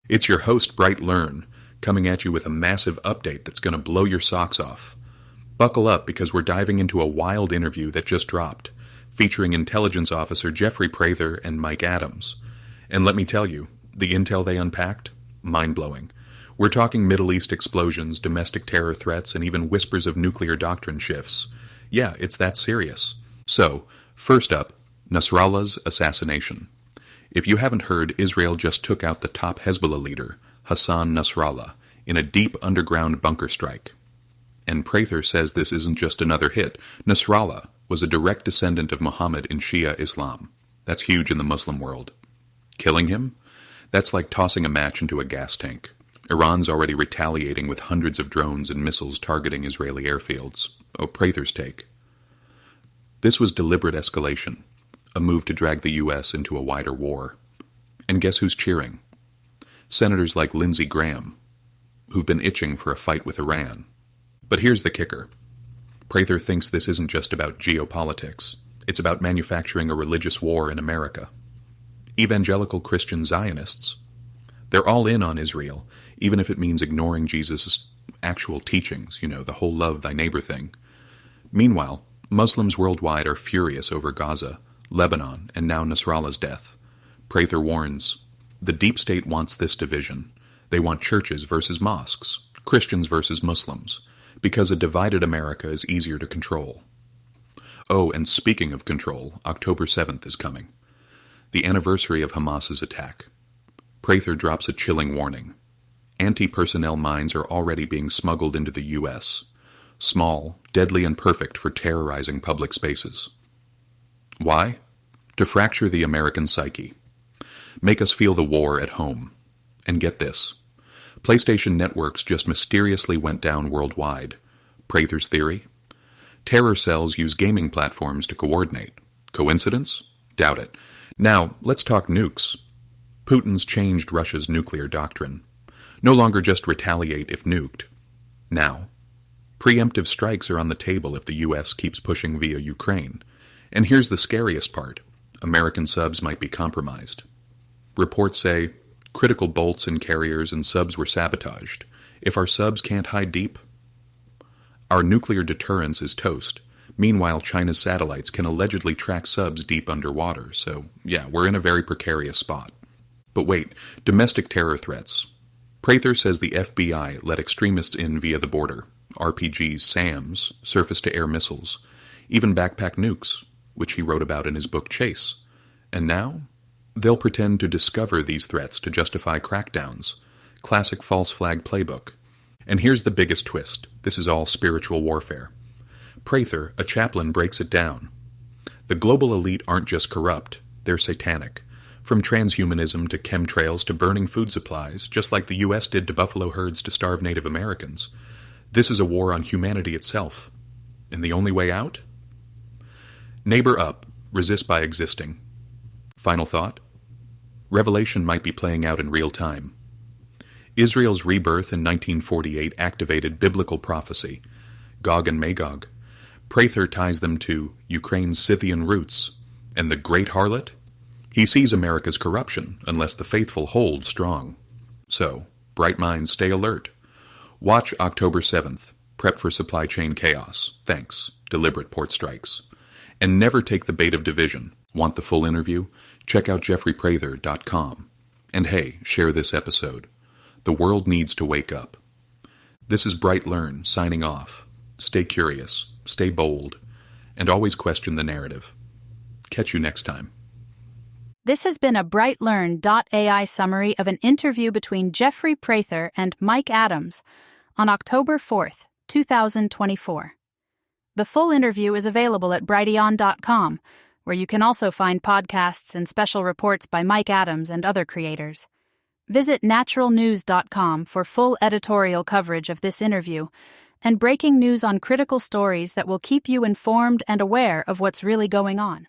It's your host, BrightLearn, coming at you with a massive update that's going to blow your socks off. Buckle up because we're diving into a wild interview that just dropped, featuring intelligence officer Jeffrey Prather and Mike Adams. And let me tell you, the intel they unpacked? Mind-blowing. We're talking Middle East explosions, domestic terror threats, and even whispers of nuclear doctrine shifts. Yeah, it's that serious. So, first up, Nasrallah's assassination. If you haven't heard, Israel just took out the top Hezbollah leader, Hassan Nasrallah, in a deep underground bunker strike. And Prather says this isn't just another hit. Nasrallah was a direct descendant of Muhammad in Shia Islam. That's huge in the Muslim world. Killing him? That's like tossing a match into a gas tank. Iran's already retaliating with hundreds of drones and missiles targeting Israeli airfields. Oh, Prather's take. This was deliberate escalation, a move to drag the U.S. into a wider war. And guess who's cheering? Senators like Lindsey Graham, who've been itching for a fight with Iran. But here's the kicker. Prather thinks this isn't just about geopolitics. It's about manufacturing a religious war in America. Evangelical Christian Zionists, they're all in on Israel, even if it means ignoring Jesus' actual teachings, the whole love thy neighbor thing. Meanwhile, Muslims worldwide are furious over Gaza, Lebanon, and now Nasrallah's death. Prather warns, the deep state wants this division. They want churches versus mosques, Christians versus Muslims, because a divided America is easier to control. Oh, and speaking of control, October 7th is coming. The anniversary of Hamas's attack. Prather drops a chilling warning. Anti-personnel mines are already being smuggled into the U.S. Small, deadly, and perfect for terrorizing public spaces. Why? To fracture the American psyche. Make us feel the war at home. And get this. PlayStation networks just mysteriously went down worldwide. Prather's theory? Terror cells use gaming platforms to coordinate. Coincidence? Doubt it. Now, let's talk nukes. Putin's changed Russia's nuclear doctrine. No longer just retaliate if nuked. Now, preemptive strikes are on the table if the U.S. keeps pushing via Ukraine. And here's the scariest part. American subs might be compromised. Reports say critical bolts in carriers and subs were sabotaged. If our subs can't hide deep, our nuclear deterrence is toast. Meanwhile, China's satellites can allegedly track subs deep underwater. So, yeah, we're in a very precarious spot. But wait, domestic terror threats. Prather says the FBI let extremists in via the border. RPGs, SAMs, surface-to-air missiles, even backpack nukes, which he wrote about in his book Chase. And now? They'll pretend to discover these threats to justify crackdowns. Classic false flag playbook. And here's the biggest twist. This is all spiritual warfare. Prather, a chaplain, breaks it down. The global elite aren't just corrupt, they're satanic. From transhumanism to chemtrails to burning food supplies, just like the U.S. did to buffalo herds to starve Native Americans. This is a war on humanity itself. And the only way out? Neighbor up, resist by existing. Final thought? Revelation might be playing out in real time. Israel's rebirth in 1948 activated biblical prophecy, Gog and Magog. Prather ties them to Ukraine's Scythian roots. And the great harlot? He sees America's corruption, unless the faithful hold strong. So, bright minds stay alert. Watch October 7th. Prep for supply chain chaos. Thanks. Deliberate port strikes. And never take the bait of division. Want the full interview? Check out jeffreyprather.com. And hey, share this episode. The world needs to wake up. This is BrightLearn signing off. Stay curious, stay bold, and always question the narrative. Catch you next time. This has been a BrightLearn.ai summary of an interview between Jeffrey Prather and Mike Adams on October 4th, 2024. The full interview is available at brighteon.com, where you can also find podcasts and special reports by Mike Adams and other creators. Visit naturalnews.com for full editorial coverage of this interview and breaking news on critical stories that will keep you informed and aware of what's really going on.